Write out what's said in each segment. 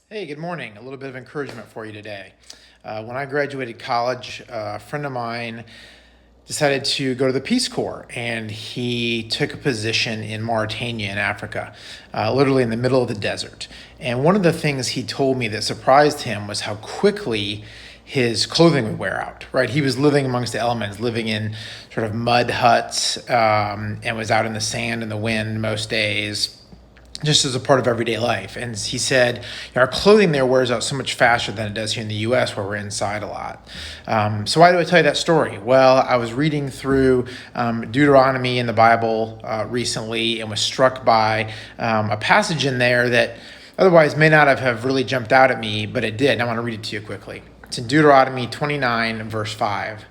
Hey, good morning. A little bit of encouragement for you today. When I graduated college, a friend of mine decided to go to the Peace Corps, and he took a position in Mauritania in Africa, literally in the middle of the desert. And one of the things he told me that surprised him was how quickly his clothing would wear out, right? He was living amongst the elements, living in sort of mud huts, and was out in the sand and the wind most days, just as a part of everyday life. And he said, our clothing there wears out so much faster than it does here in the US, where we're inside a lot. So why do I tell you that story? Well, I was reading through Deuteronomy in the Bible recently, and was struck by a passage in there that otherwise may not have really jumped out at me, but it did. And I want to read it to you quickly. It's in Deuteronomy 29, verse 5.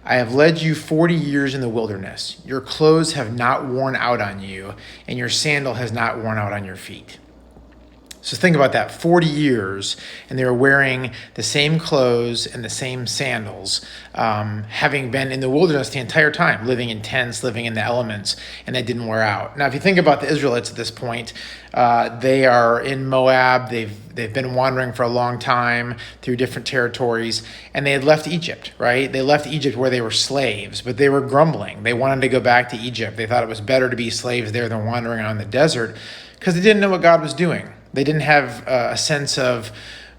I have led you 40 years in the wilderness. Your clothes have not worn out on you, and your sandal has not worn out on your feet. So think about that, 40 years, and they were wearing the same clothes and the same sandals, having been in the wilderness the entire time, living in tents, living in the elements, and they didn't wear out. Now, if you think about the Israelites at this point, they are in Moab. They've been wandering for a long time through different territories, and they had left Egypt, right? They left Egypt where they were slaves, but they were grumbling. They wanted to go back to Egypt. They thought it was better to be slaves there than wandering on the desert because they didn't know what God was doing. They didn't have a sense of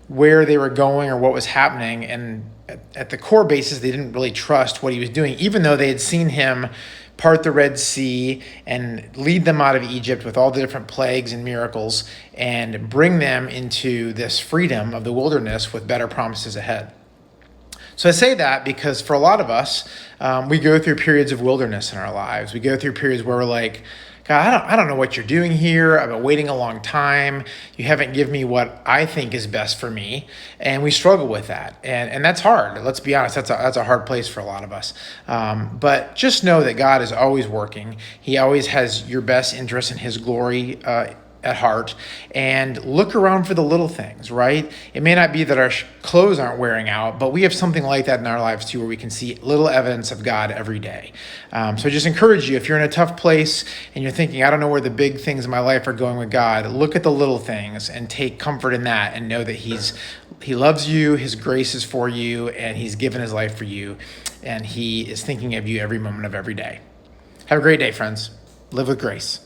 where they were going or what was happening. And at the core basis, they didn't really trust what he was doing, even though they had seen him part the Red Sea and lead them out of Egypt with all the different plagues and miracles and bring them into this freedom of the wilderness with better promises ahead. So I say that because for a lot of us, we go through periods of wilderness in our lives. We go through periods where we're like, God, I don't know what you're doing here. I've been waiting a long time. You haven't given me what I think is best for me. And we struggle with that. And that's hard. Let's be honest. That's a hard place for a lot of us. But just know that God is always working. He always has your best interest in his glory at heart, and look around for the little things, right? It may not be that our clothes aren't wearing out, but we have something like that in our lives too, where we can see little evidence of God every day. So I just encourage you, if you're in a tough place and you're thinking, I don't know where the big things in my life are going with God, look at the little things and take comfort in that, and know that he loves you, his grace is for you, and he's given his life for you, and he is thinking of you every moment of every day. Have a great day, friends. Live with grace.